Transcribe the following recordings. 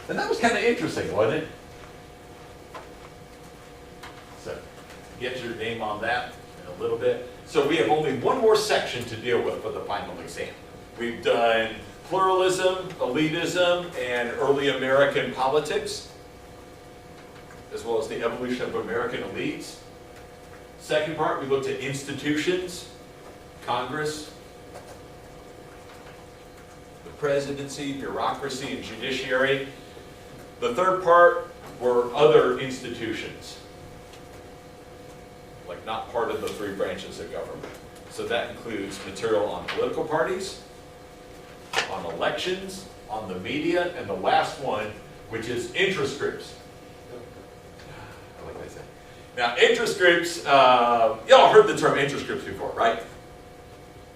And that was kind of interesting, wasn't it? So, get your name on that in a little bit. So we have only one more section to deal with for the final exam. We've done pluralism, elitism, and early American politics, as well as the evolution of American elites. Second part, we looked at institutions, Congress, the presidency, bureaucracy, and judiciary. The third part were other institutions, like not part of the three branches of government. So that includes material on political parties, on elections, on the media, and the last one, which is interest groups. I like what I say. Now, interest groups, y'all heard the term interest groups before, right?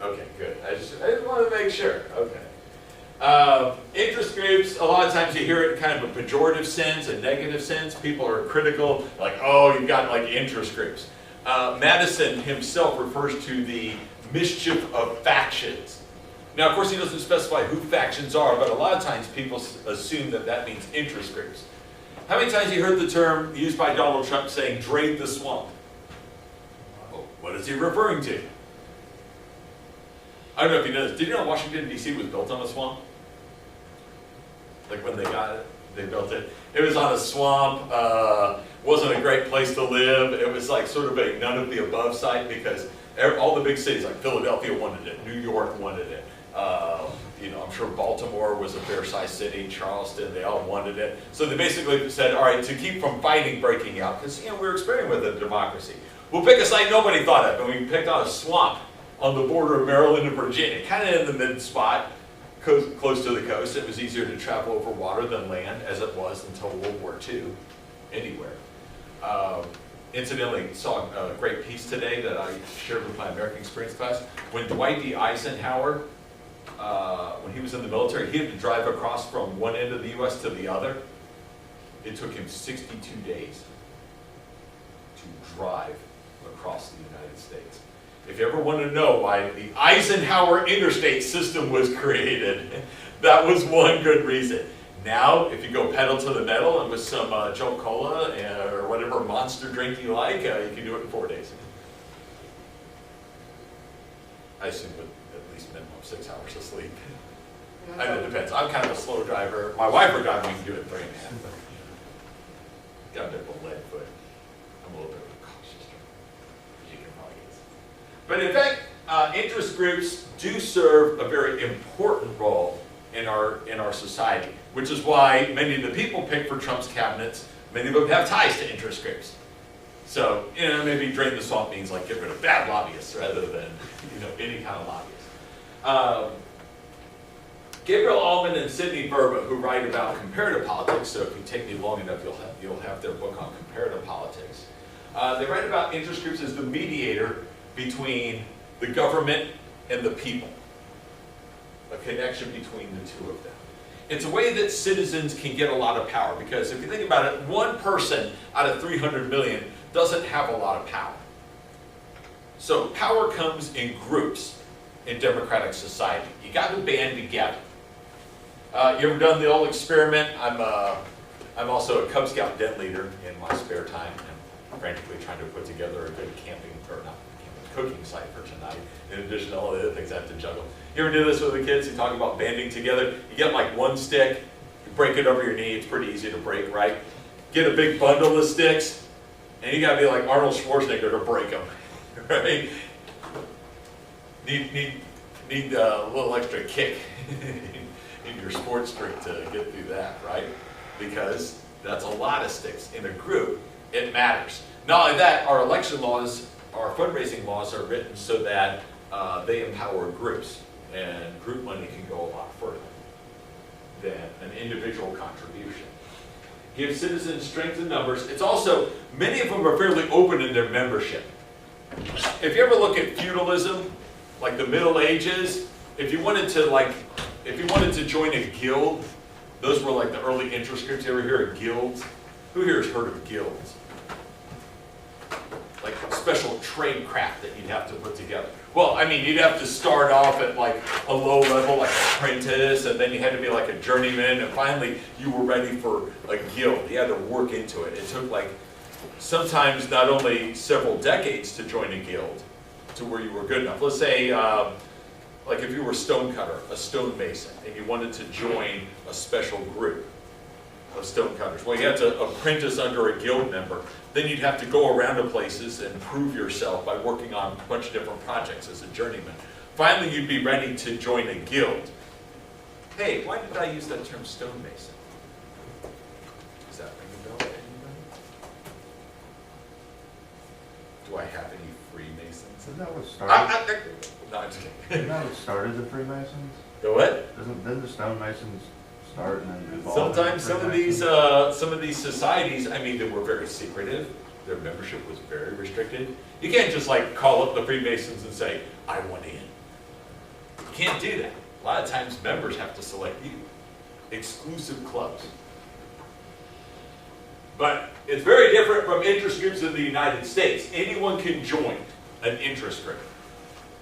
Okay, good. I just wanted to make sure. Okay. Interest groups, a lot of times you hear it in kind of a pejorative sense, a negative sense. People are critical, like, oh, you've got like interest groups. Madison himself refers to the mischief of factions. Now, of course, he doesn't specify who factions are, but a lot of times people assume that that means interest groups. How many times have you heard the term used by Donald Trump saying, drain the swamp? Well, what is he referring to? I don't know if you know this. Did you know Washington, D.C. was built on a swamp? Like when they got it, they built it. It was on a swamp, wasn't a great place to live. It was like sort of a none of the above site because all the big cities like Philadelphia wanted it, New York wanted it. You know, I'm sure Baltimore was a fair-sized city, Charleston, they all wanted it. So they basically said, all right, to keep from fighting breaking out, because you know, we're experimenting with a democracy, we'll pick a site nobody thought of, and we picked out a swamp on the border of Maryland and Virginia, kind of in the mid spot, close to the coast. It was easier to travel over water than land, as it was until World War II, anywhere. Incidentally, saw a great piece today that I shared with my American Experience class. When Dwight D. Eisenhower, when he was in the military, he had to drive across from one end of the U.S. to the other. It took him 62 days to drive across the United States. If you ever want to know why the Eisenhower interstate system was created, that was one good reason. Now, if you go pedal to the metal and with some Jolt Cola or whatever monster drink you like, you can do it in 4 days. I assume with at least minimum 6 hours of sleep. I mean, it depends. I'm kind of a slow driver. My wife or driver, we can do it in 3.5. But, got a bit of a lead foot. I'm a little bit of a cautious driver, as you can probably guess. But in fact, interest groups do serve a very important role in our society, which is why many of the people picked for Trump's cabinets, many of them have ties to interest groups. So, you know, maybe drain the swamp means like get rid of bad lobbyists rather than, you know, any kind of lobbyists. Gabriel Allman and Sidney Verba, who write about comparative politics, so if you take me long enough, you'll have their book on comparative politics. They write about interest groups as the mediator between the government and the people, a connection between the two of them. It's a way that citizens can get a lot of power, because if you think about it, one person out of 300 million doesn't have a lot of power. So power comes in groups in democratic society. You got to band together. You ever done the old experiment? I'm also a Cub Scout den leader in my spare time, and frantically trying to put together a good cooking site for tonight, in addition to all the other things I have to juggle. You ever do this with the kids? You talk about banding together. You get like one stick, you break it over your knee. It's pretty easy to break, right? Get a big bundle of sticks, and you got to be like Arnold Schwarzenegger to break them, right? Need a little extra kick in your sports drink to get through that, right? Because that's a lot of sticks. In a group, it matters. Not only that, our election laws, our fundraising laws are written so that they empower groups, and group money can go a lot further than an individual contribution. Give citizens strength in numbers. It's also, many of them are fairly open in their membership. If you ever look at feudalism, like the Middle Ages, if you wanted to join a guild, those were like the early interest groups. You ever hear of guilds? Who here has heard of guilds? Like special trade craft that you'd have to put together. Well, I mean, you'd have to start off at like a low level, like an apprentice, and then you had to be like a journeyman, and finally you were ready for a guild. You had to work into it. It took like sometimes not only several decades to join a guild to where you were good enough. Let's say, like if you were a stonecutter, a stonemason, and you wanted to join a special group of stonecutters. Well, you had to apprentice under a guild member. Then you'd have to go around to places and prove yourself by working on a bunch of different projects as a journeyman. Finally, you'd be ready to join a guild. Hey, why did I use that term stonemason? Does that ring a bell to anybody? Do I have any Freemasons? Isn't that what started? No, I'm just kidding. Isn't that what started the Freemasons? The what? Didn't the stonemasons start and then evolve? Sometimes into some of these societies, I mean, they were very secretive. Their membership was very restricted. You can't just like call up the Freemasons and say, I want in. You can't do that. A lot of times members have to select you. Exclusive clubs. But it's very different from interest groups in the United States. Anyone can join an interest group.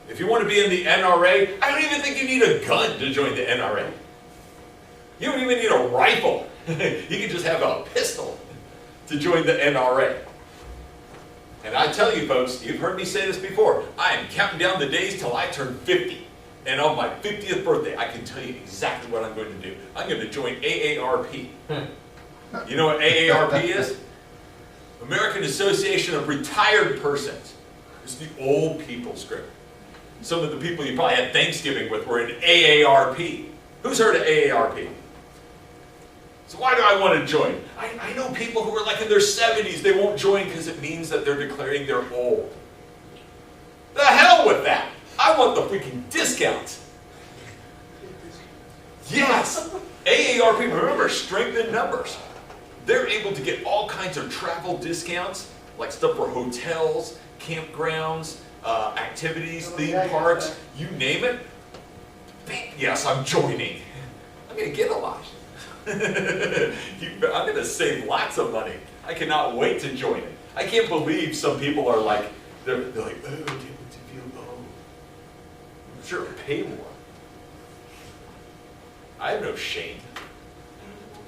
If you want to be in the NRA, I don't even think you need a gun to join the NRA. You don't even need a rifle. You can just have a pistol to join the NRA. And I tell you folks, you've heard me say this before, I am counting down the days till I turn 50. And on my 50th birthday, I can tell you exactly what I'm going to do. I'm going to join AARP. You know what AARP is? American Association of Retired Persons. It's the old people's group. Some of the people you probably had Thanksgiving with were in AARP. Who's heard of AARP? So why do I want to join? I know people who are like in their 70s, they won't join because it means that they're declaring they're old. The hell with that! I want the freaking discounts. Yes! AARP, remember, strength in numbers. They're able to get all kinds of travel discounts, like stuff for hotels, campgrounds, activities, theme parks, you name it. Yes, I'm joining. I'm going to get a lot. I'm going to save lots of money. I cannot wait to join it. I can't believe some people are like, they're like, oh, I can't wait to feel old. I'm sure pay more. I have no shame.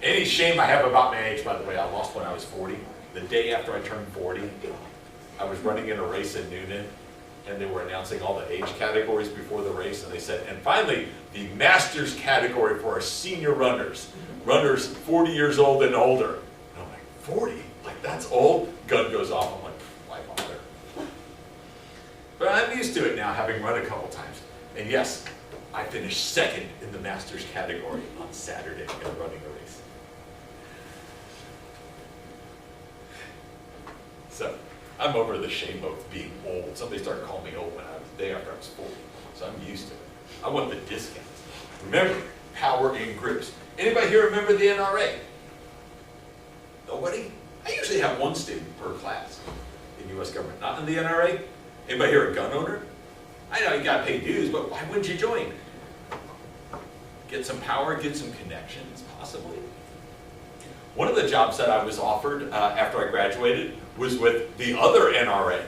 Any shame I have about my age, by the way, I lost when I was 40. The day after I turned 40, I was running in a race in Noonan, and they were announcing all the age categories before the race, and they said, and finally, the Masters category for our senior runners. Runners 40 years old and older. And I'm like, 40? Like, that's old? Gun goes off. I'm like, why bother? But I'm used to it now, having run a couple times. And yes, I finished second in the Masters category on Saturday in running a race. So, I'm over the shame of being old. Somebody started calling me old when the day after I was 40. So I'm used to it. I want the discounts. Remember, power in groups. Anybody here remember the NRA? Nobody? I usually have one student per class in U.S. government. Not in the NRA? Anybody here a gun owner? I know you gotta pay dues, but why wouldn't you join? Get some power, get some connections, possibly. One of the jobs that I was offered after I graduated was with the other NRA.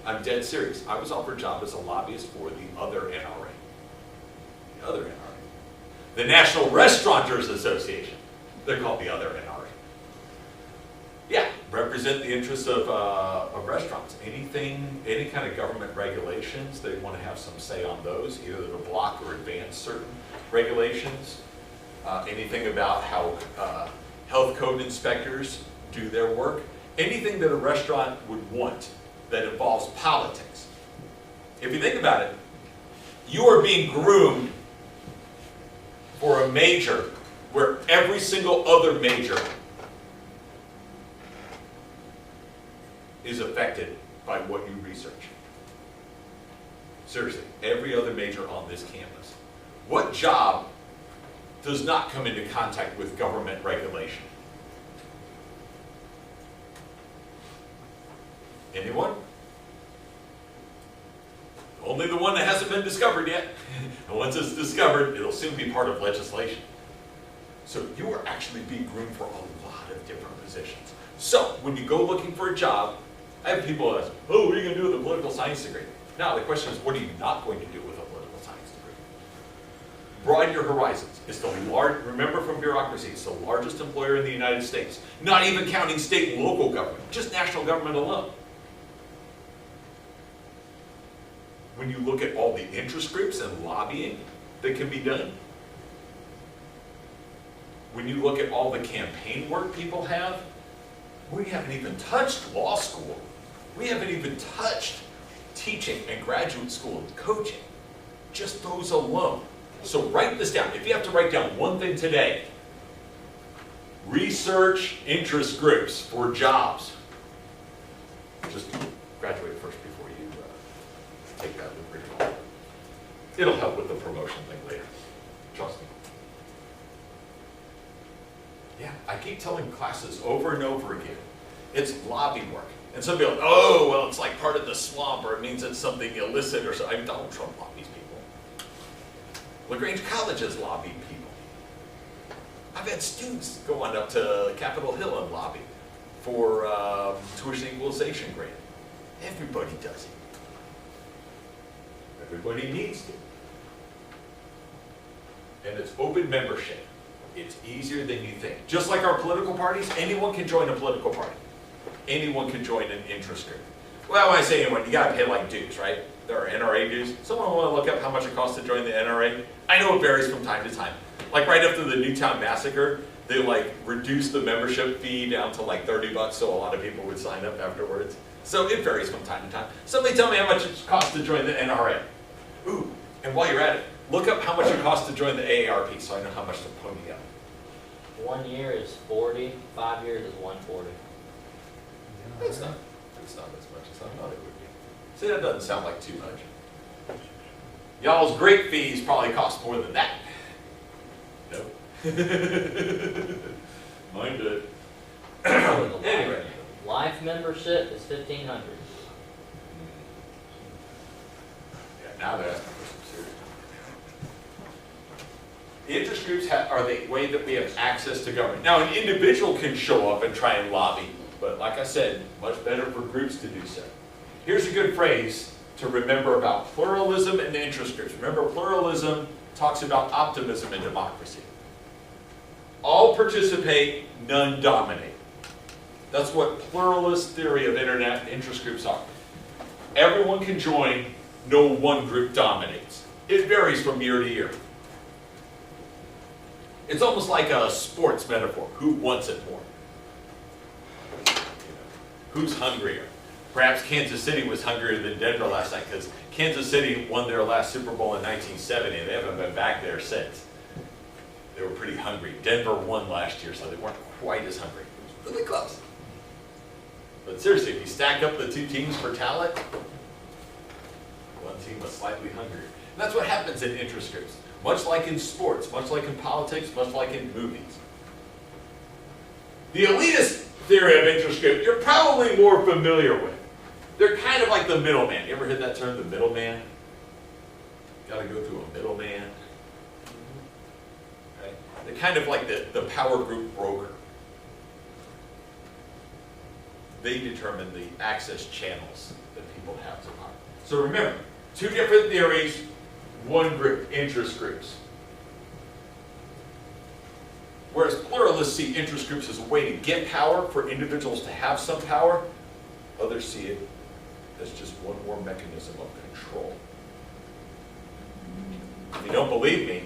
I'm dead serious. I was offered a job as a lobbyist for the other NRA. The other NRA. The National Restaurateurs Association. They're called the other NRA. Yeah, represent the interests of restaurants. Anything, any kind of government regulations, they want to have some say on those, either to block or advance certain regulations. Anything about how health code inspectors do their work. Anything that a restaurant would want that involves politics. If you think about it, you are being groomed for a major where every single other major is affected by what you research. Seriously, every other major on this campus. What job does not come into contact with government regulation? Anyone? Only the one that hasn't been discovered yet. And once it's discovered, it'll soon be part of legislation. So you are actually being groomed for a lot of different positions. So when you go looking for a job, I have people ask, oh, what are you going to do with a political science degree? Now, the question is, what are you not going to do with a political science degree? Broaden your horizons. It's the remember from bureaucracy, it's the largest employer in the United States. Not even counting state and local government, just national government alone. When you look at all the interest groups and lobbying that can be done, when you look at all the campaign work people have, we haven't even touched law school. We haven't even touched teaching and graduate school and coaching. Just those alone. So write this down. If you have to write down one thing today, research interest groups for jobs. Just graduate first before you take that degree. It'll help with the promotion thing later. Trust me. Yeah, I keep telling classes over and over again, it's lobby work. And some people, oh, well, it's like part of the swamp, or it means it's something illicit, or something. I mean, Donald Trump lobbies people. LaGrange College has lobbied people. I've had students go on up to Capitol Hill and lobby for tuition equalization grant. Everybody does it. Everybody needs to. And it's open membership. It's easier than you think. Just like our political parties, anyone can join a political party. Anyone can join an interest group. Well, when I say anyone, you gotta pay like dues, right? There are NRA dues. Someone wanna look up how much it costs to join the NRA? I know it varies from time to time. Like right after the Newtown massacre, they like reduced the membership fee down to like $30, so a lot of people would sign up afterwards. So it varies from time to time. Somebody tell me how much it costs to join the NRA. Ooh, and while you're at it, look up how much it costs to join the AARP so I know how much to pony up. 1 year is 40, 5 years is 140. It's not as much as I thought it would be. See, that doesn't sound like too much. Y'all's great fees probably cost more than that. Nope. Mine did. Anyway. Life membership is $1,500. Yeah, now they're asking for some serious. The interest groups are the way that we have access to government. Now, an individual can show up and try and lobby, but like I said, much better for groups to do so. Here's a good phrase to remember about pluralism and interest groups. Remember, pluralism talks about optimism and democracy. All participate, none dominate. That's what pluralist theory of internet interest groups are. Everyone can join, no one group dominates. It varies from year to year. It's almost like a sports metaphor. Who wants it more? Who's hungrier? Perhaps Kansas City was hungrier than Denver last night because Kansas City won their last Super Bowl in 1970 and they haven't been back there since. They were pretty hungry. Denver won last year, so they weren't quite as hungry. It was really close. But seriously, if you stack up the two teams for talent, one team was slightly hungrier. And that's what happens in interest groups. Much like in sports, much like in politics, much like in movies. The elitist theory of interest group, you're probably more familiar with. They're kind of like the middleman. You ever heard that term, the middleman? Got to go through a middleman. Right? They're kind of like the power group broker. They determine the access channels that people have to power. So remember, two different theories, one group, interest groups. Whereas pluralists see interest groups as a way to get power, for individuals to have some power, others see it as just one more mechanism of control. If you don't believe me,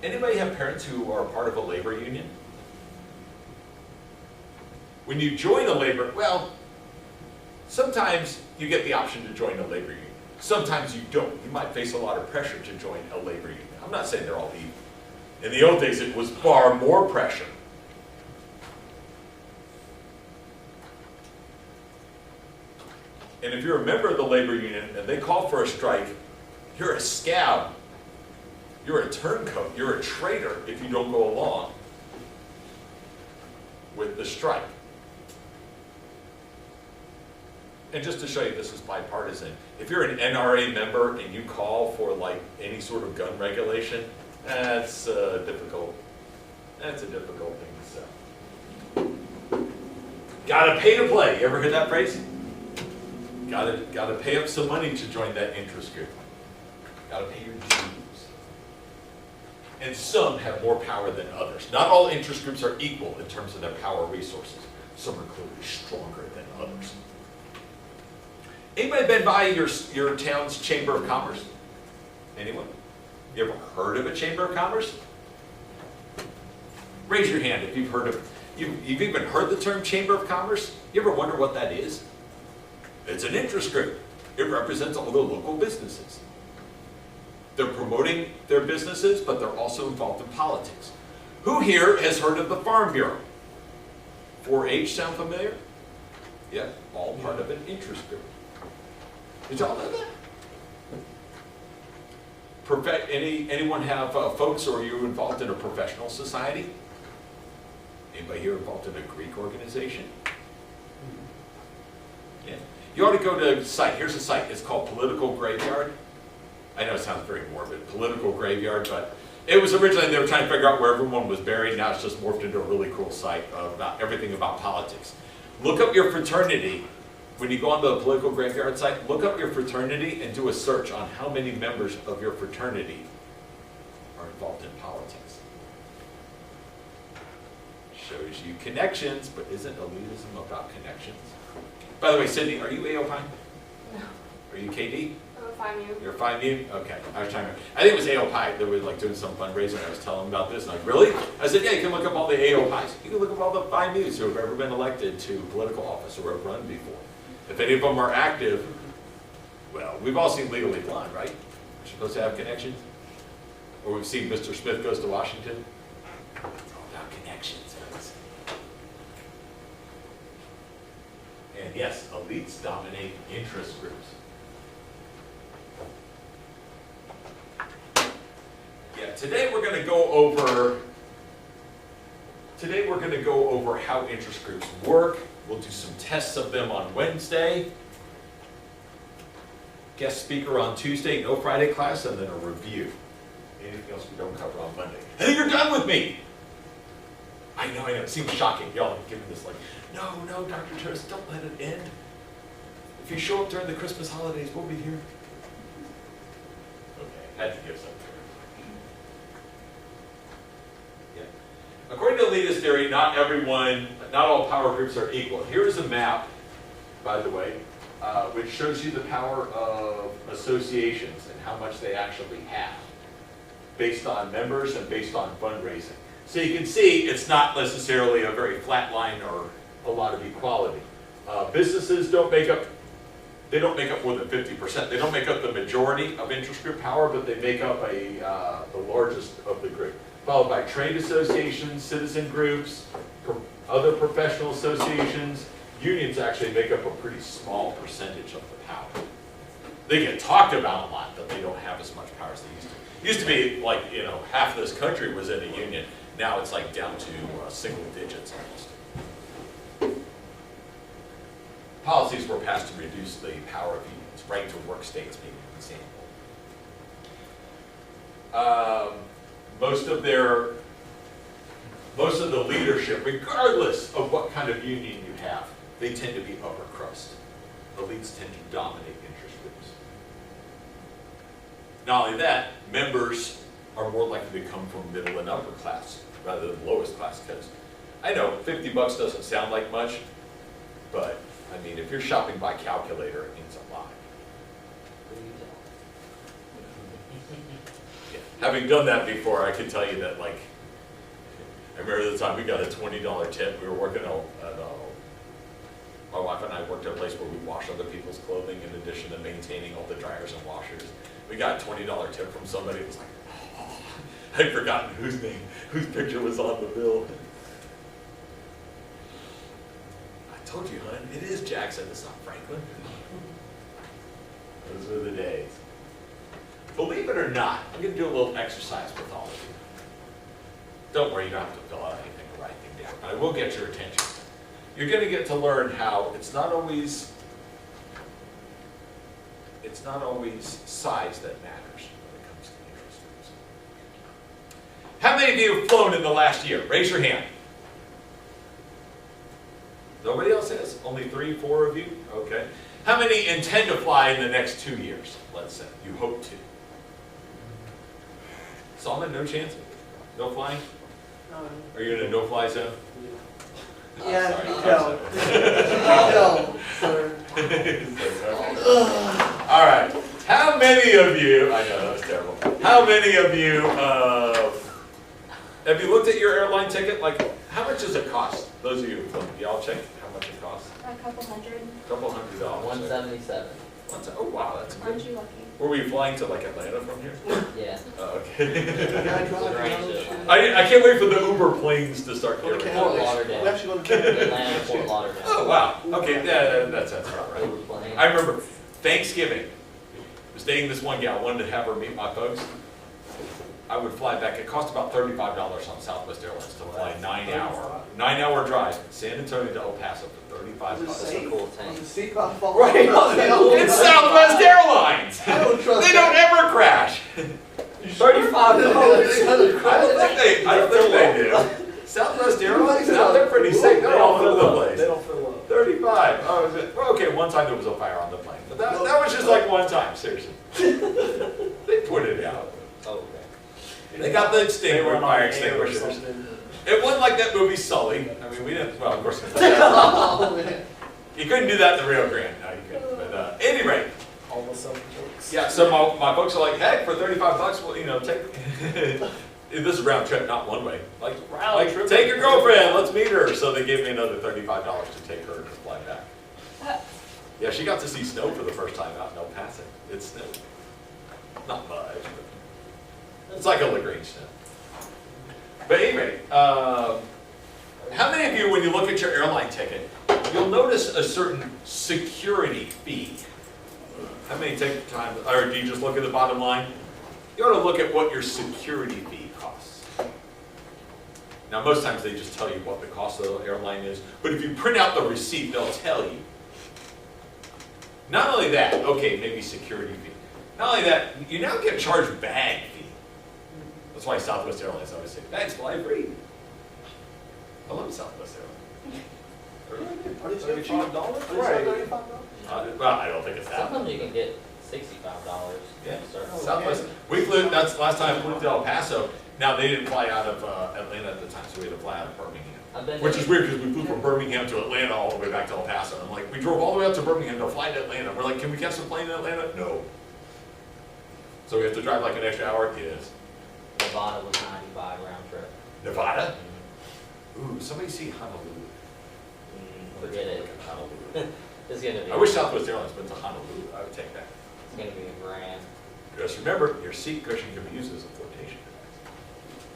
anybody have parents who are part of a labor union? When you join a labor, well, sometimes you get the option to join a labor union. Sometimes you don't. You might face a lot of pressure to join a labor union. I'm not saying they're all evil. In the old days, it was far more pressure. And if you're a member of the labor union and they call for a strike, you're a scab. You're a turncoat. You're a traitor if you don't go along with the strike. And just to show you this is bipartisan, if you're an NRA member and you call for like any sort of gun regulation, that's difficult. That's a difficult thing to sell. Gotta pay to play. You ever heard that phrase? Gotta pay up some money to join that interest group. Gotta pay your dues. And some have more power than others. Not all interest groups are equal in terms of their power resources. Some are clearly stronger than others. Anybody been by your town's Chamber of Commerce? Anyone? You ever heard of a Chamber of Commerce? Raise your hand if you've heard of, you've even heard the term Chamber of Commerce? You ever wonder what that is? It's an interest group. It represents all the local businesses. They're promoting their businesses, but they're also involved in politics. Who here has heard of the Farm Bureau? 4-H sound familiar? Yeah, all part of an interest group. Did y'all know that? Anyone have folks, or are you involved in a professional society? Anybody here involved in a Greek organization? Yeah. You ought to go to a site. Here's a site. It's called Political Graveyard. I know it sounds very morbid, Political Graveyard, but it was originally, they were trying to figure out where everyone was buried. Now it's just morphed into a really cool site about everything about politics. Look up your fraternity. When you go on the Political Graveyard site, look up your fraternity and do a search on how many members of your fraternity are involved in politics. Shows you connections, but isn't elitism about connections? By the way, Cindy, are you AOPI? No. Are you KD? I'm a 5U. You're 5U? Okay. I was trying to, I think it was AOPI. They were like doing some fundraiser. I was telling them about this. And like, really? I said, yeah, you can look up all the AOPIs. You can look up all the 5Us who have ever been elected to political office or have run before. If any of them are active, well, we've all seen Legally Blonde, right? We're supposed to have connections. Or we've seen Mr. Smith Goes to Washington. It's all about connections, folks. And yes, elites dominate interest groups. Yeah, today we're going to go over how interest groups work. We'll do some tests of them on Wednesday. Guest speaker on Tuesday, no Friday class, and then a review. Anything else we don't cover on Monday? And then you're done with me! I know, it seems shocking. Y'all are giving this like, no, Dr. Turris, don't let it end. If you show up during the Christmas holidays, we'll be here. Okay, had to give something. According to elitist theory, not all power groups are equal. Here's a map, by the way, which shows you the power of associations and how much they actually have, based on members and based on fundraising. So you can see it's not necessarily a very flat line or a lot of equality. Businesses don't make up more than 50%. They don't make up the majority of interest group power, but they make up the largest of the group. Followed by trade associations, citizen groups, other professional associations. Unions actually make up a pretty small percentage of the power. They get talked about a lot, but they don't have as much power as they used to. It used to be like, half of this country was in a union. Now it's like down to single digits almost. Policies were passed to reduce the power of unions. Right to work states being an example. Most of the leadership, regardless of what kind of union you have, they tend to be upper crust. Elites tend to dominate interest groups. Not only that, members are more likely to come from middle and upper class rather than lowest class, because I know $50 doesn't sound like much, but I mean, if you're shopping by calculator, it means a lot. Having done that before, I can tell you that, like, I remember the time we got a $20 tip. We were working at my wife and I worked at a place where we wash other people's clothing in addition to maintaining all the dryers and washers. We got a $20 tip from somebody. It was like, oh, I'd forgotten whose picture was on the bill. I told you, hon, it is Jackson, it's not Franklin. Those were the days. Believe it or not, I'm going to do a little exercise with all of you. Don't worry, you don't have to fill out anything or write anything down, but I will get your attention. You're going to get to learn how it's not always size that matters when it comes to interest groups. How many of you have flown in the last year? Raise your hand. Nobody else has? Only 3, 4 of you? Okay. How many intend to fly in the next 2 years, let's say? You hope to. Solomon, no chance? No flying? Are you in a no-fly zone? Yeah, Sorry. no. No, sir. All right. How many of you, I know that was terrible. How many of you, have you looked at your airline ticket? Like, how much does it cost? Those of you, y'all check how much it costs? A couple hundred. Couple $100. $177. Oh, wow, that's Aren't good. you lucky? Were we flying to like Atlanta from here? Yeah. Oh, okay. Guy driving. I can't wait for the Uber planes to start Go to carrying. Fort Canada. Lauderdale. We actually go to Canada. Atlanta, Fort Lauderdale. Oh, wow. Okay, yeah, that's about right. Overplane. I remember Thanksgiving, I was dating this one gal, I wanted to have her meet my folks. I would fly back, it cost about $35 on Southwest Airlines to fly a 9-hour drive, San Antonio to El Paso for $35. Is it That's a cool Is tank. the seatbelt fall? Right, it's Southwest Airlines! I don't trust They don't ever crash. $35. I don't think they do. Southwest Airlines, no, they're pretty sick, they're all over the place. They don't fill up. 35. Oh, is it? Well, okay, one time there was a fire on the plane, but that was just like one time, seriously. They put it out. Oh, okay. They got the They extinguisher, run on fire air or extinguishers. something. It wasn't like that movie Sully. I mean, we didn't, well, of course, Oh, man. you couldn't do that in the Rio Grande. No, you couldn't. But at any rate, All the self jokes. yeah, so my folks are like, heck, for $35, well, you know, take, this is round trip, not one way. Like, take your girlfriend, let's meet her. So they gave me another $35 to take her to fly back. Yeah, she got to see snow for the first time out in El Paso. It snowed. Not much, but it's like a Lagrange snow. But anyway, how many of you, when you look at your airline ticket, you'll notice a certain security fee? How many take time, or do you just look at the bottom line? You ought to look at what your security fee costs. Now, most times they just tell you what the cost of the airline is, but if you print out the receipt, they'll tell you. Not only that, okay, maybe security fee. Not only that, you now get charged bag fee. That's why Southwest Airlines always say, bags fly free. I love Southwest Airlines. Are they so cheap? $35? Right. Right. $35? Well, I don't think it's that. Sometimes you can get $65. Yeah. Certain- Southwest, we flew, that's the last time we flew to El Paso. Now, they didn't fly out of Atlanta at the time, so we had to fly out of Birmingham. I've been Which is weird, because we flew from Birmingham to Atlanta all the way back to El Paso. I'm like, we drove all the way out to Birmingham to fly to Atlanta. We're like, can we catch a plane in Atlanta? No. So we have to drive like an extra hour? Yes. Nevada was 95 round trip. Nevada? Ooh, somebody see Honolulu. Forget it. Look at Honolulu. It's gonna be. I wish Southwest Airlines went to Honolulu. I would take that. It's gonna be grand. Just remember, your seat cushion can be used as a flotation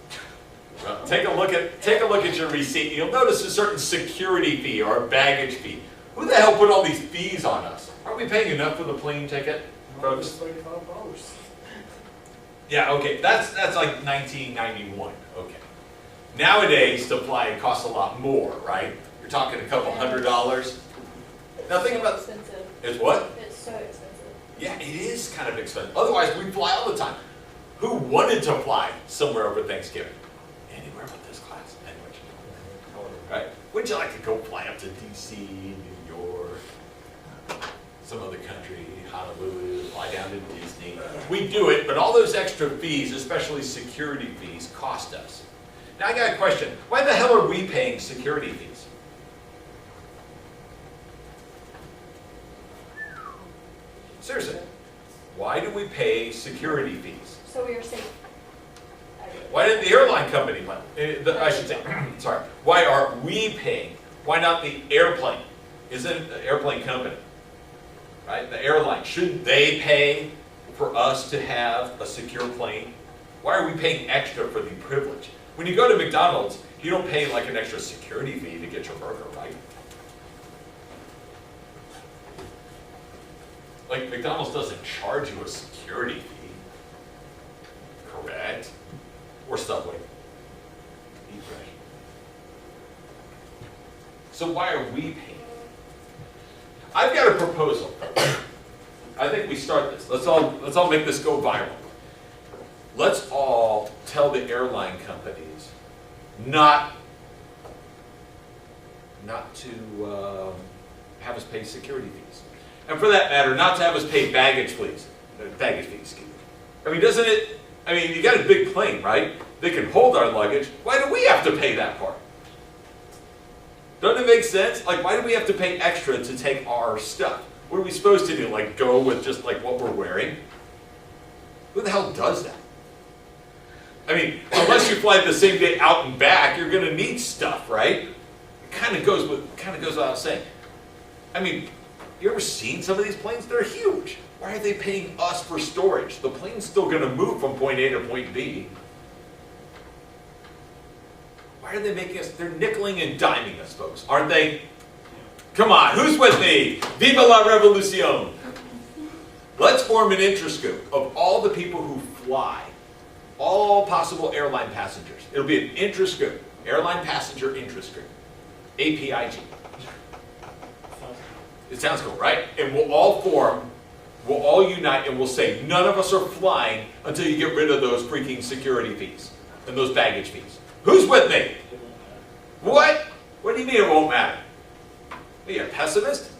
device. Well, take a look at your receipt. You'll notice a certain security fee or a baggage fee. Who the hell put all these fees on us? Aren't we paying enough for the plane ticket, folks? $35. Yeah, okay, that's like 1991, okay. Nowadays, to fly, it costs a lot more, right? You're talking a couple $100. Now think about, Expensive. it's what? It's so expensive. Yeah, it is kind of expensive. Otherwise, we fly all the time. Who wanted to fly somewhere over Thanksgiving? Anywhere but this class, anyway. Right? Would you like to go fly up to DC, New York, some other country, Honolulu, fly down to Disney? We do it, but all those extra fees, especially security fees, cost us. Now I got a question. Why the hell are we paying security fees? Seriously, why do we pay security fees? So we are safe. Why didn't the airline company pay? I should say, sorry. Why are we paying? Why not the airplane? Isn't the airplane company, right? The airline, shouldn't they pay for us to have a secure plane? Why are we paying extra for the privilege? When you go to McDonald's, you don't pay like an extra security fee to get your burger, right? Like McDonald's doesn't charge you a security fee, correct? Or Subway. Eat fresh. So why are we paying? I've got a proposal. I think we start this. Let's all make this go viral. Let's all tell the airline companies not to have us pay security fees. And for that matter, not to have us pay baggage fees, excuse me. I mean, doesn't it, I mean, you got a big plane, right? They can hold our luggage. Why do we have to pay that part? Doesn't it make sense? Like, why do we have to pay extra to take our stuff? What are we supposed to do? Like, go with just like what we're wearing? Who the hell does that? I mean, unless you fly the same day out and back, you're gonna need stuff, right? It kind of goes without saying. I mean, you ever seen some of these planes? They're huge. Why are they paying us for storage? The plane's still gonna move from point A to point B. Why are they making us, they're nickeling and diming us, folks, aren't they? Come on, who's with me? Viva la revolucion! Let's form an interest group of all the people who fly, all possible airline passengers. It'll be an interest group, airline passenger interest group, APIG. It sounds cool, right? And we'll all unite, and we'll say, none of us are flying until you get rid of those freaking security fees and those baggage fees. Who's with me? What? What do you mean it won't matter? Are you a pessimist?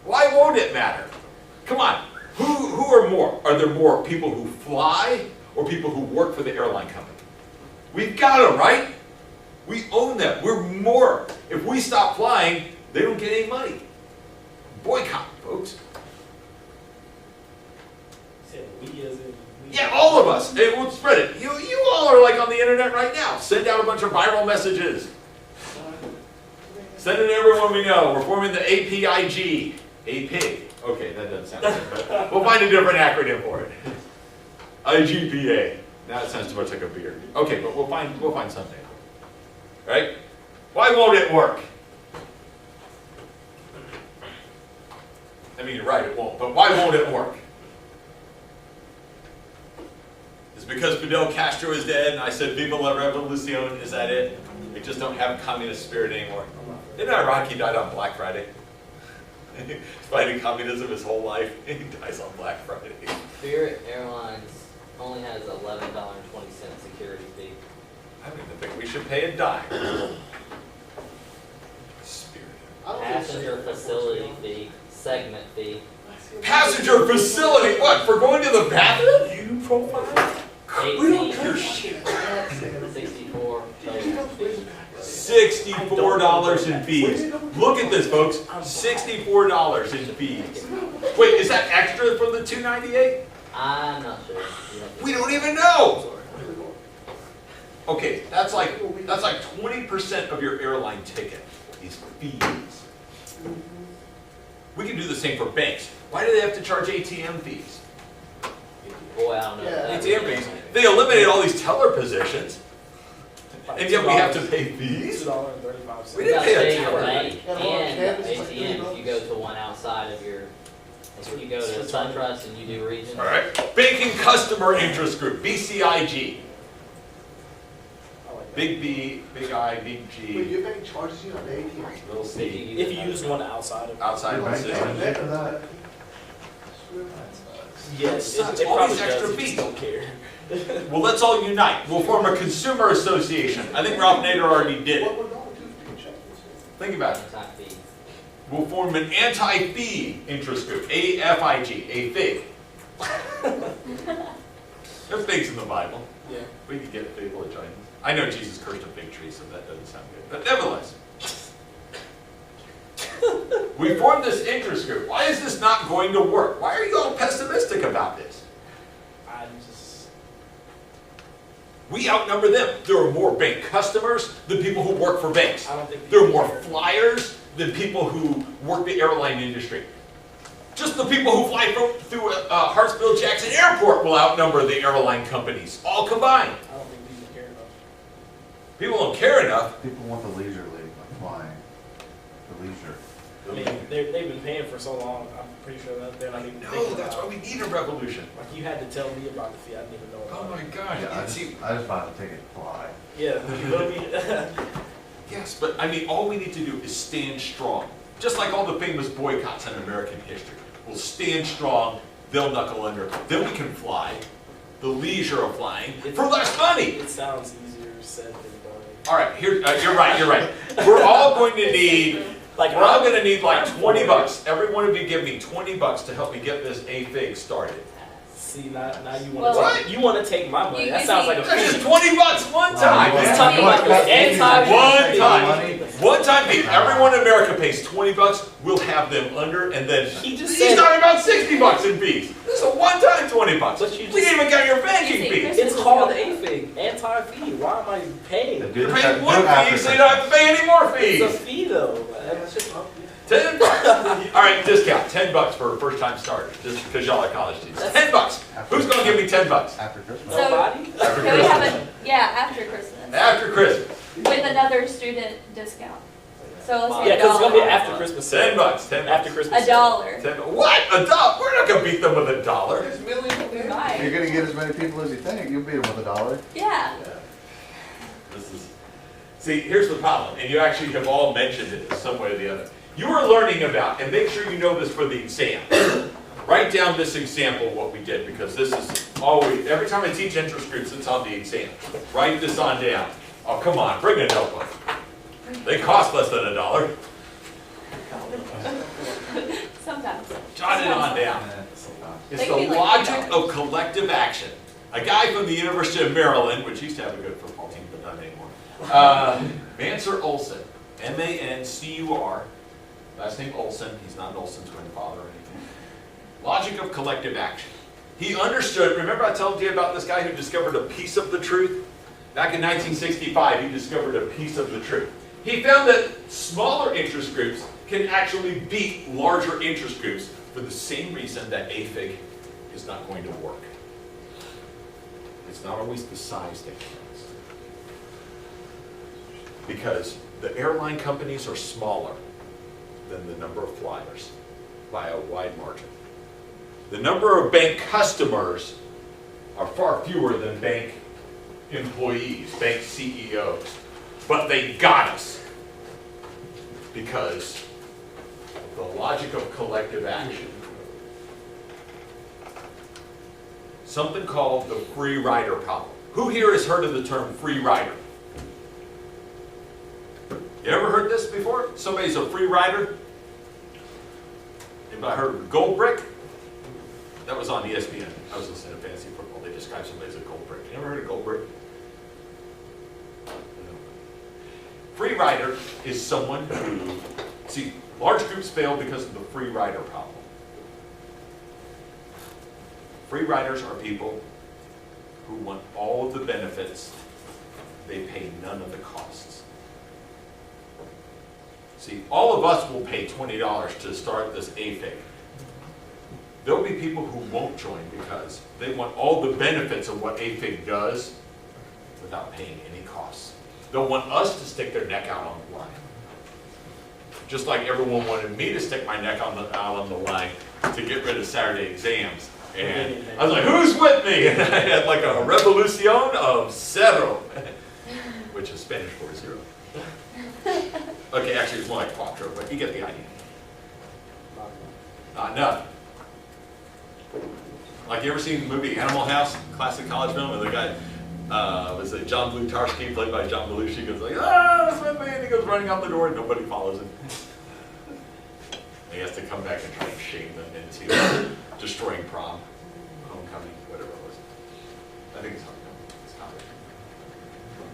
Why won't it matter? Come on, who are more? Are there more people who fly or people who work for the airline company? We've got them, right? We own them. We're more. If we stop flying, they don't get any money. Boycott, folks. Yeah, all of us. Hey, we'll spread it. You all are like on the internet right now. Send out a bunch of viral messages. Send it to everyone we know. We're forming the APIG. AP. Okay, that doesn't sound good, but we'll find a different acronym for it. IGPA. Now it sounds too much like a beer. Okay, but we'll find something. Right? Why won't it work? I mean, you're right, it won't. But why won't it work? Is it because Fidel Castro is dead and I said Viva la Revolucion? Is that it? We just don't have communist spirit anymore. Didn't Iraq, he died on Black Friday? He's fighting communism his whole life. He dies on Black Friday. Spirit Airlines only has $11.20 security fee. I don't even think we should pay a dime. Spirit. Passenger facility fee, segment fee. Passenger facility? What? For going to the bathroom? You profile? We don't care shit. 64 total fee. $64 in fees. Look at this, folks. $64 in fees. Wait, is that extra from the $298? I'm not sure. We don't even know. Okay, that's like 20% of your airline ticket. These fees. We can do the same for banks. Why do they have to charge ATM fees? Boy, I don't know. Yeah. ATM fees. They eliminate all these teller positions, and yet we have to pay fees. $2.35. We You didn't gotta pay pay a your teller. bank Yeah, well, and campus is like ATM if you go to one outside of your, if you go to SunTrust and you do regions. All right. Banking Customer Interest Group, BCIG. Big B, big I, big Wait, G, your bank charges you on the ATM? little If C, If you use one outside of. outside the system. For that? Yes, It's it all probably these extra does, you fees. just don't care. Well, let's all unite. We'll form a consumer association. I think Ralph Nader already did it. What we're going to do is check this. Think about it. Anti-fee. We'll form an anti-fee interest group, AFIG, a fig. There's figs in the Bible. Yeah. We could get a fig village items. I know Jesus cursed a fig tree, so that doesn't sound good. But nevertheless, we formed this interest group. Why is this not going to work? Why are you all pessimistic about this? I just. We outnumber them. There are more bank customers than people who work for banks. I don't think. There are more flyers than people who work the airline industry. Just the people who fly through Hartsfield-Jackson Airport will outnumber the airline companies, all combined. I don't think people care enough. People don't care enough. People want the leisure league, like flying. The leisure. I mean, they've been paying for so long. I'm pretty sure that they're not even. No, thinking that's about why it. we need a revolution. Like you had to tell me about the fee. I didn't even know Oh about my it. God. Yeah, See, I just bought a ticket to fly. Yeah, you feel me? yes, but I mean, all we need to do is stand strong. Just like all the famous boycotts in American history. We'll stand strong, they'll knuckle under, then we can fly. The leisure of flying for less money. It sounds easier said than done. All right, here, you're right. We're all going to need Like, Well, I'm gonna need like I'm 20 for it. bucks. Every one of you give me 20 bucks to help me get this AFIG started. See, now you Well- want to you want to take my money. You That give sounds me- like a That's fee. just 20 bucks one time, You He's man. talking about this anti- One time. Money. One time fee. Everyone in America pays 20 bucks. We'll have them under, and then He just he's said talking about 60 bucks in fees. This is a one-time 20 bucks. But you We didn't even count your banking You see, fees. Chris- it's called AFIG, anti-fee. Why am I paying? You're paying one fee, so you don't have to pay any more It's a fees. fee though. 10 bucks. All right, discount. 10 bucks for a first-time starter, just because y'all are college students. 10 bucks. Who's gonna give me 10 bucks? After Christmas. So- Nobody? After Can we have Christmas. a, yeah, after Christmas, After Christmas. with another student discount. So let's Yeah, say because it's gonna be $1. after Christmas. 10 bucks. 10 bucks. After Christmas. $1. 10 What? $1? We're not gonna beat them with $1. There's millions of We them. might. You're gonna get as many people as you think, you'll beat them with $1. Yeah. This is, see, here's the problem, and you actually have all mentioned it in some way or the other. You are learning about, and make sure you know this for the exam. Write down this example of what we did, because this is always, every time I teach interest groups, it's on the exam. Write this on down. Oh, come on, bring a notebook. They cost less than $1. Sometimes. Jot it on down. It's They the can be like logic $2. of collective action. A guy from the University of Maryland, which used to have a good football team, but not anymore. Mansur Olson, M-A-N-C-U-R, last name Olson, he's not an Olsen twin father or anything. Logic of collective action. He understood, remember I told you about this guy who discovered a piece of the truth? Back in 1965, he discovered a piece of the truth. He found that smaller interest groups can actually beat larger interest groups for the same reason that AFIG is not going to work. It's not always the size that counts. Because the airline companies are smaller than the number of flyers by a wide margin. The number of bank customers are far fewer than bank employees, bank CEOs. But they got us because of the logic of collective action. Something called the free rider problem. Who here has heard of the term free rider? You ever heard this before? Somebody's a free rider? Anybody heard of gold brick? That was on ESPN. I was listening to fantasy football. They described somebody as a gold brick. You ever heard of gold brick? Free rider is someone who, see, large groups fail because of the free rider problem. Free riders are people who want all of the benefits, they pay none of the costs. See, all of us will pay $20 to start this AFIG. There'll be people who won't join because they want all the benefits of what AFIG does without paying any costs. They'll want us to stick their neck out on the line. Just like everyone wanted me to stick my neck out on the line to get rid of Saturday exams. And I was like, who's with me? And I had like a revolución of cero, which is Spanish for zero. Okay, actually it's more like cuatro, but you get the idea. Not enough. Like, you ever seen the movie Animal House, classic college film, where the guy, was it John Blutarski, played by John Belushi, goes like, ah, that's my man, he goes running out the door and nobody follows him. He has to come back and try and shame them into destroying prom, homecoming, whatever it was. I think it's homecoming, it's not.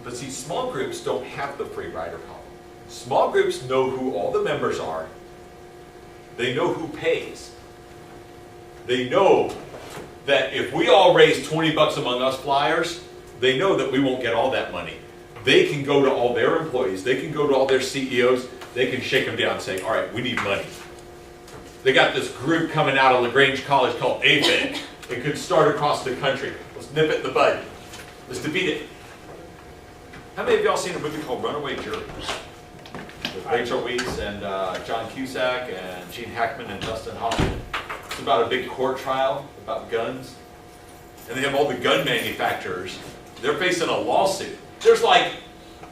But see, small groups don't have the free rider problem. Small groups know who all the members are. They know who pays. They know that if we all raise 20 bucks among us flyers, they know that we won't get all that money. They can go to all their employees, they can go to all their CEOs, they can shake them down and say, all right, we need money. They got this group coming out of LaGrange College called AFIG. It could start across the country. Let's nip it in the bud. Let's defeat it. How many of y'all seen a movie called Runaway Jury? With Rachel Weisz and John Cusack and Gene Hackman and Dustin Hoffman. It's about a big court trial about guns. And they have all the gun manufacturers. They're facing a lawsuit. There's like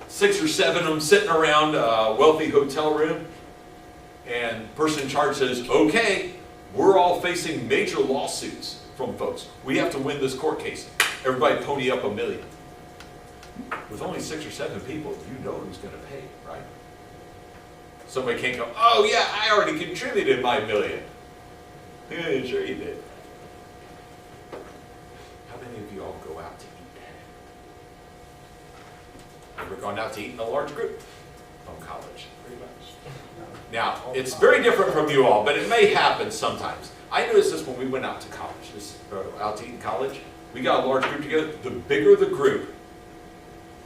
6 or 7 of them sitting around a wealthy hotel room. And the person in charge says, okay, we're all facing major lawsuits from folks. We have to win this court case. Everybody pony up $1 million. With only 6 or 7 people, you know who's going to pay, right? Somebody can't go, oh yeah, I already contributed my $1 million. Yeah, sure you did. How many of you all go out to eat? Ever gone out to eat in a large group from college? Pretty much. Now, it's very different from you all, but it may happen sometimes. I noticed this when we went out to college, out to eat in college. We got a large group together. The bigger the group,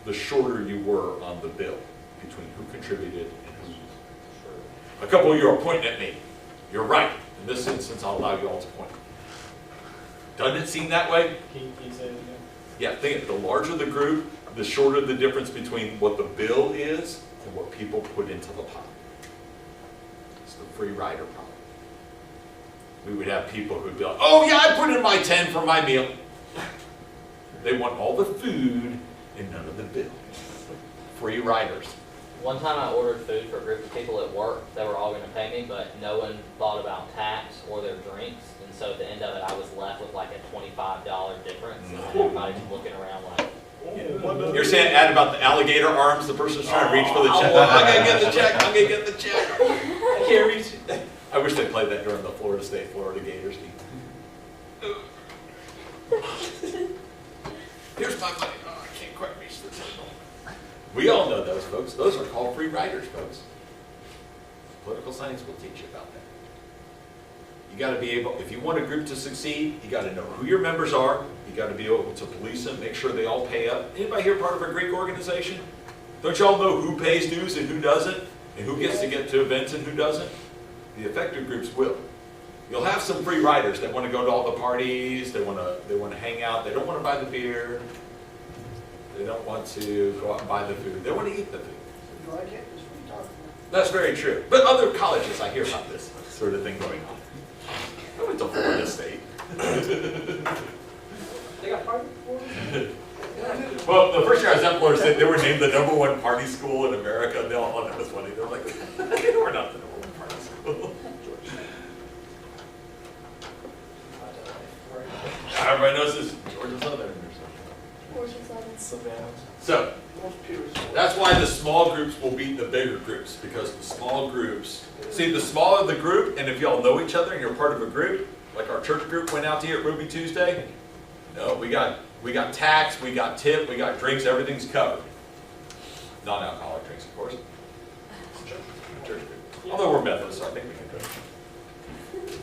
the shorter you were on the bill between who contributed and who. A couple of you are pointing at me. You're right. In this instance, I'll allow you all to point. Doesn't it seem that way? Can you say it again? Yeah, think it. The larger the group, the shorter the difference between what the bill is and what people put into the pot. It's the free rider problem. We would have people who'd be like, oh yeah, I put in my 10 for my meal. They want all the food and none of the bill. Free riders. One time I ordered food for a group of people at work. They were all going to pay me, but no one thought about tax or their drinks. And so at the end of it, I was left with like a $25 difference. And everybody's looking around like, You're saying add about the alligator arms, the person's trying to reach for the check. I'm gonna get the check, I'm gonna get the check. I can't reach it. I wish they played that during the Florida Gators game. Here's my money. Oh, I can't quite reach the table. We all know those folks. Those are called free riders, folks. Political science will teach you about that. You got to be able, if you want a group to succeed, you got to know who your members are. You got to be able to police them, make sure they all pay up. Anybody here part of a Greek organization? Don't y'all know who pays dues and who doesn't? And who gets to get to events and who doesn't? The effective groups will. You'll have some free riders that want to go to all the parties, they want to hang out, they don't want to buy the beer, they don't want to go out and buy the food, they want to eat the food. You like it? That's what you're talking about. That's very true. But other colleges, I hear about this sort of thing going on. I went to Florida State. They got party for it? Well, the first year I was at Florida State, they were named the #1 party school in America, and they all thought that was funny. They were like, we're not the #1 party school. Everybody knows this Georgia Southern or something. Savannah. So, Most peers. that's why the small groups will beat the bigger groups, because the small groups, see, the smaller the group, and if y'all know each other and you're part of a group, like our church group went out to eat at Ruby Tuesday, no, we got tax, we got tip, we got drinks, everything's covered. Non-alcoholic drinks, of course. Church group. Although we're Methodist, so I think we can drink.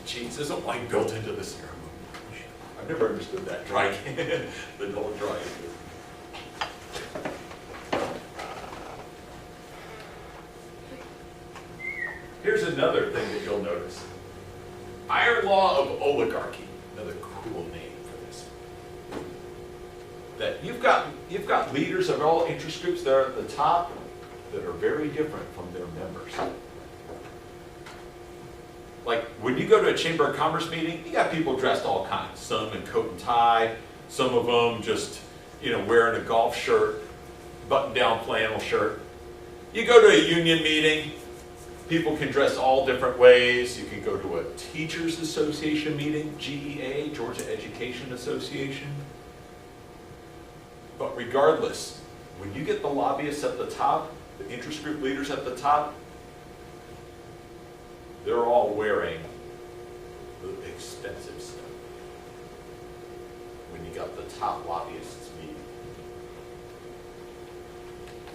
Cheese isn't like built into the ceremony. I've never understood that dry the whole dry. Here's another thing that you'll notice. Iron law of oligarchy, another cool name for this. That you've got leaders of all interest groups that are at the top that are very different from their members. Like when you go to a Chamber of Commerce meeting, you got people dressed all kinds. Some in coat and tie, some of them just, wearing a golf shirt, button-down flannel shirt. You go to a union meeting, people can dress all different ways. You can go to a Teachers Association meeting, GEA, Georgia Education Association. But regardless, when you get the lobbyists at the top, the interest group leaders at the top, they're all wearing the expensive stuff. When you got the top lobbyists meeting.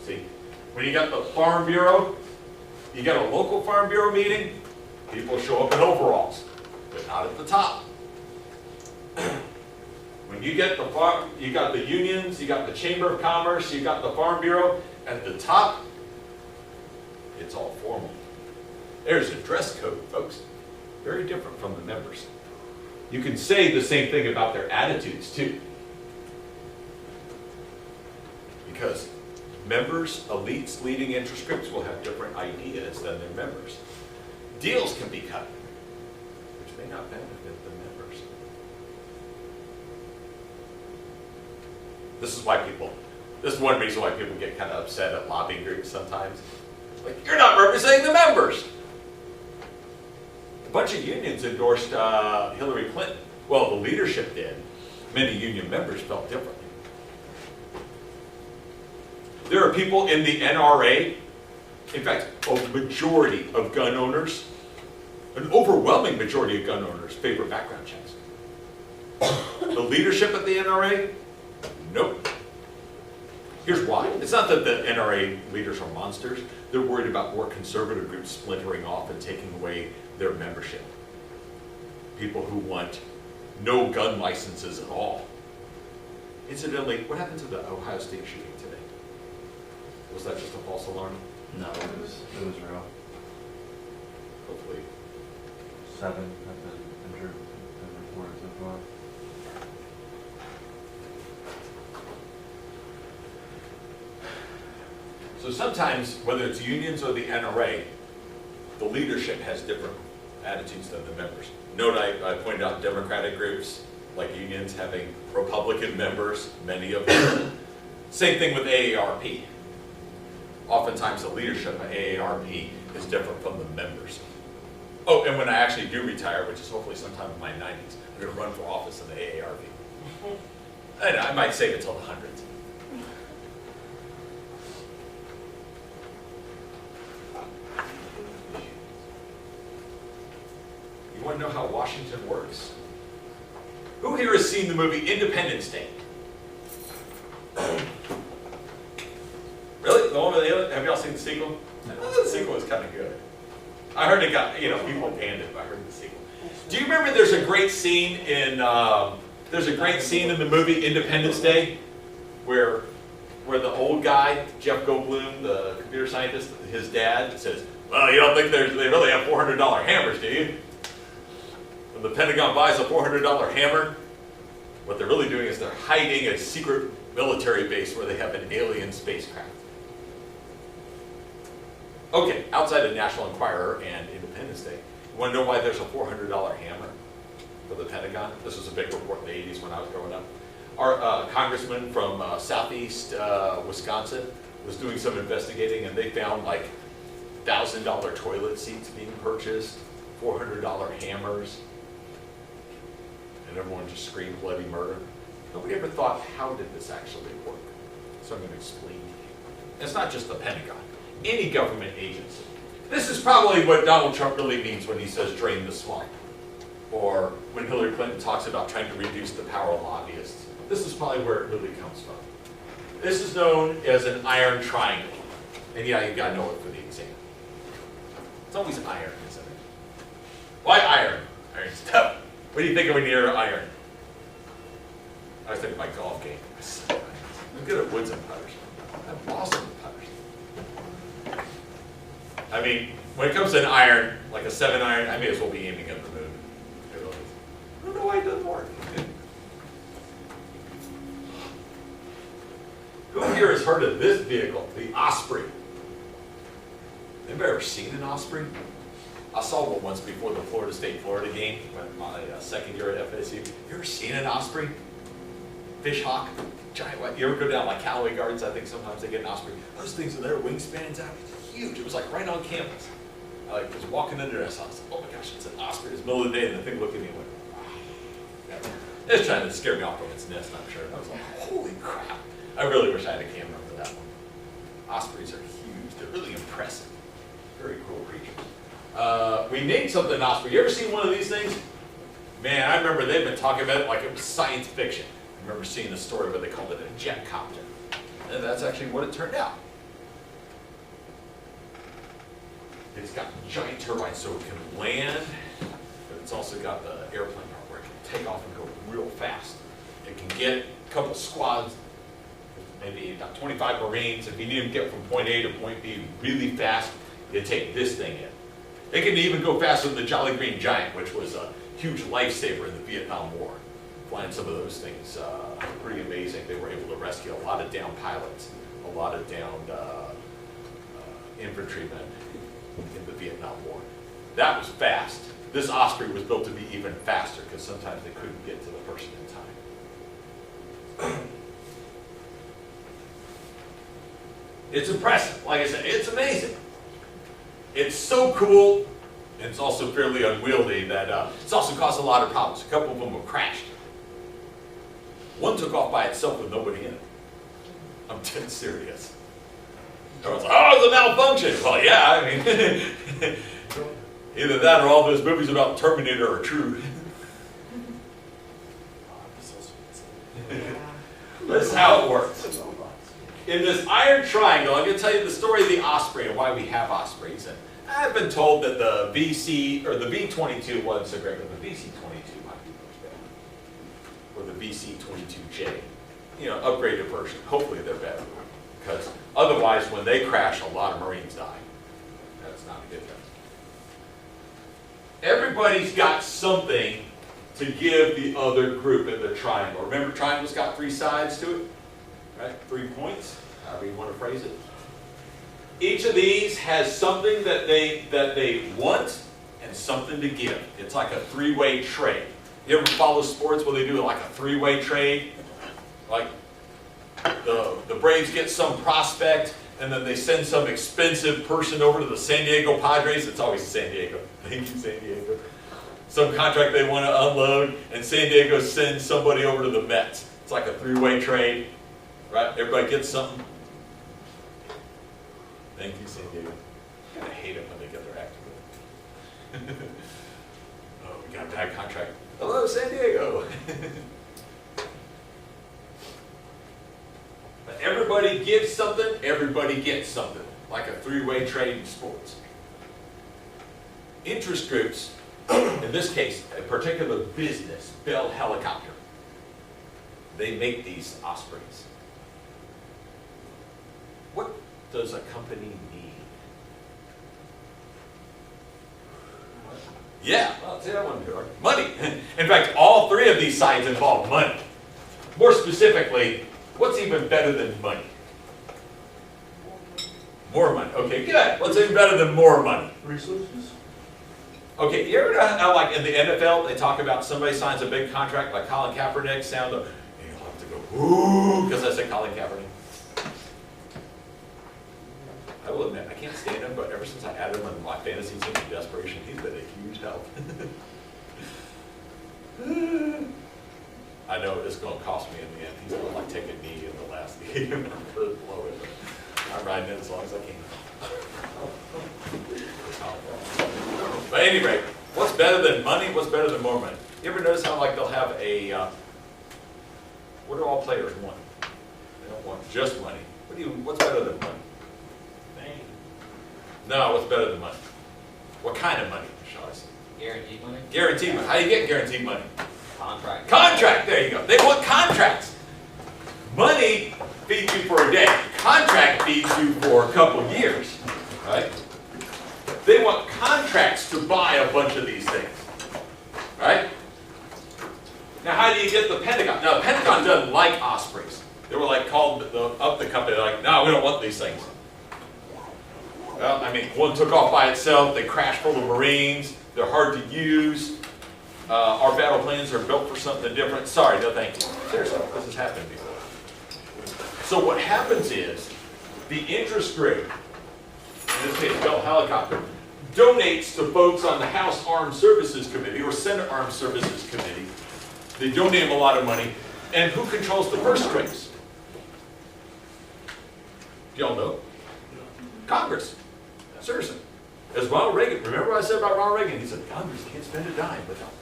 See, when you got the Farm Bureau, you got a local Farm Bureau meeting, people show up in overalls, but not at the top. When you get you got the unions, you got the Chamber of Commerce, you got the Farm Bureau, at the top, it's all formal. There's a dress code, folks. Very different from the members. You can say the same thing about their attitudes, too. Because members, elites, leading interest groups will have different ideas than their members. Deals can be cut, which may not benefit the members. This is one reason why people get kind of upset at lobbying groups sometimes. Like, you're not representing the members. A bunch of unions endorsed Hillary Clinton. Well, the leadership did. Many union members felt differently. There are people in the NRA In fact, a majority of gun owners, an overwhelming majority of gun owners favor background checks. The leadership at the NRA, nope. Here's why. It's not that the NRA leaders are monsters. They're worried about more conservative groups splintering off and taking away their membership. People who want no gun licenses at all. Incidentally, what happened to the Ohio State shooting today? Was that just a false alarm? No, it was real. Hopefully. 7 have been injured and reported so far. So sometimes, whether it's unions or the NRA, the leadership has different attitudes than the members. Note I pointed out Democratic groups, like unions, having Republican members, many of them. Same thing with AARP. Oftentimes the leadership of AARP is different from the members. Oh, and when I actually do retire, which is hopefully sometime in my 90s, I'm going to run for office in the AARP. And I might save it till the hundreds. You want to know how Washington works? Who here has seen the movie Independence Day? Really? The one with the alien? Have y'all seen the sequel? I thought the sequel was kind of good. I heard it got, people panned it, but I heard the sequel. Do you remember there's a great scene in the movie Independence Day where the old guy, Jeff Goldblum, the computer scientist, his dad says, well, you don't think they really have $400 hammers, do you? When the Pentagon buys a $400 hammer, what they're really doing is they're hiding a secret military base where they have an alien spacecraft. Okay, outside of National Enquirer and Independence Day, you want to know why there's a $400 hammer for the Pentagon? This was a big report in the 80s when I was growing up. Our congressman from southeast Wisconsin was doing some investigating, and they found like $1,000 toilet seats being purchased, $400 hammers, and everyone just screamed bloody murder. Nobody ever thought, how did this actually work? So I'm going to explain to you. It's not just the Pentagon. Any government agency. This is probably what Donald Trump really means when he says drain the swamp. Or when Hillary Clinton talks about trying to reduce the power of lobbyists. This is probably where it really comes from. This is known as an iron triangle. And yeah, you gotta know it for the exam. It's always iron, isn't it? Why iron? Iron's tough. What do you think of when you hear iron? I was thinking of my golf game. I'm good at woods and putters. I'm awesome at putters. I mean, when it comes to an iron, like a 7-iron, I may as well be aiming at the moon. I don't know why it doesn't work. Who here has heard of this vehicle, the Osprey? Anybody ever seen an Osprey? I saw one once before the Florida State-Florida game, my second year at FSU. You ever seen an Osprey? Fish hawk? Giant white. You ever go down like Callaway Gardens? I think sometimes they get an Osprey. Those things with their wingspans out, it's huge. It was like right on campus. I was walking under this house. Oh my gosh, it's an Osprey. It was the middle of the day, and the thing looked at me and went, wow. It was trying to scare me off from its nest, I'm sure. And I was like, holy crap. I really wish I had a camera for that one. Ospreys are huge. They're really impressive. Very cool creatures. We named something an Osprey. You ever seen one of these things? Man, I remember they've been talking about it like it was science fiction. I remember seeing a story where they called it a jet copter. And that's actually what it turned out. It's got giant turbines so it can land, but it's also got the airplane part where it can take off and go real fast. It can get a couple squads, maybe about 25 Marines. If you need to get from point A to point B really fast, you take this thing in. It can even go faster than the Jolly Green Giant, which was a huge lifesaver in the Vietnam War. Flying some of those things, pretty amazing. They were able to rescue a lot of downed pilots, a lot of downed infantrymen in the Vietnam War. That was fast. This Osprey was built to be even faster because sometimes they couldn't get to the person in time. It's impressive. Like I said, it's amazing. It's so cool, and it's also fairly unwieldy that it's also caused a lot of problems. A couple of them were crashed. One took off by itself with nobody in it. I'm dead serious. Everyone's like, oh, was a malfunction. Well, yeah, I mean, either that or all those movies about Terminator are true. This is how it works. In this iron triangle, I'm going to tell you the story of the Osprey and why we have Ospreys. And I've been told that the VC, or the V22 wasn't so great, but the VC22 might be much better. Or the VC22J. You know, upgraded version. Hopefully they're better. Because otherwise, when they crash, a lot of Marines die. That's not a good thing. Everybody's got something to give the other group in the triangle. Remember, triangle's got 3 sides to it? Right? 3 points, however you want to phrase it. Each of these has something that they want and something to give. It's like a 3-way trade. You ever follow sports where they do like a 3-way trade? Like the Braves get some prospect and then they send some expensive person over to the San Diego Padres. It's always San Diego. Thank you, San Diego. Some contract they want to unload, and San Diego sends somebody over to the Mets. It's like a 3-way trade, right? Everybody gets something. Thank you, San Diego. I hate it when they get their act together. Oh, we got a bad contract. Hello, San Diego. But everybody gives something, everybody gets something. Like a 3-way trade in sports. Interest groups, in this case, a particular business, Bell Helicopter, they make these Ospreys. What does a company need? Yeah, well, see, that one good. Money. In fact, all 3 of these sides involve money. More specifically, what's even better than money? More money. Okay, good. What's even better than more money? Resources? Okay, you ever know how, like in the NFL, they talk about somebody signs a big contract like Colin Kaepernick, sound of, and you'll have to go, ooh, because I said Colin Kaepernick. I will admit, I can't stand him, but ever since I added him in my fantasy team in desperation, he's been a huge help. I know it's going to cost me in the end. He's going to like take a knee in the last game and blow it. I'm riding it as long as I can. But at any rate, what's better than money? What's better than more money? You ever notice how like they'll have a, what do all players want? They don't want just money. What's better than money? Fame. No, what's better than money? What kind of money, shall I say? Guaranteed money? Guaranteed money. How do you get guaranteed money? Contract. Contract, there you go. They want contracts. Money feeds you for a day. Contract feeds you for a couple years, right? They want contracts to buy a bunch of these things, right? Now, how do you get the Pentagon? Now, the Pentagon doesn't like Ospreys. They were like called up the company, they're like, no, we don't want these things. Well, I mean, one took off by itself, they crashed full of Marines, they're hard to use. Our battle plans are built for something different. Sorry, no thank you. Seriously, this has happened before. So what happens is, the interest group, in this case, Bell Helicopter, donates to folks on the House Armed Services Committee or Senate Armed Services Committee. They donate them a lot of money. And who controls the purse strings? Do y'all know? Congress. Seriously. As Ronald Reagan, remember what I said about Ronald Reagan? He said, Congress can't spend a dime without,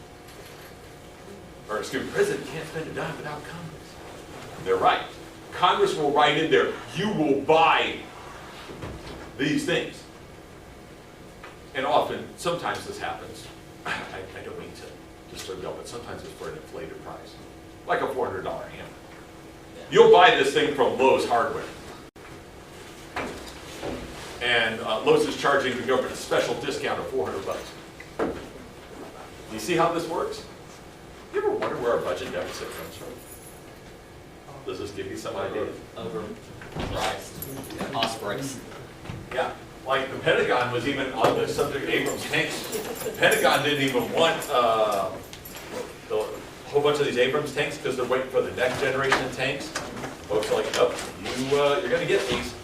or excuse me, President can't spend a dime without Congress. They're right. Congress will write in there, you will buy these things. And often, sometimes this happens. I don't mean to disturb y'all, but sometimes it's for an inflated price. Like a $400 hammer. You'll buy this thing from Lowe's Hardware. And Lowe's is charging the government a special discount of $400. You see how this works? You ever wonder where our budget deficit comes from? Does this give you some idea? Overpriced. Ospreys. Yeah, like the Pentagon was even on the subject of Abrams tanks. The Pentagon didn't even want a whole bunch of these Abrams tanks because they're waiting for the next generation of tanks. Folks are like, nope, you're going to get these.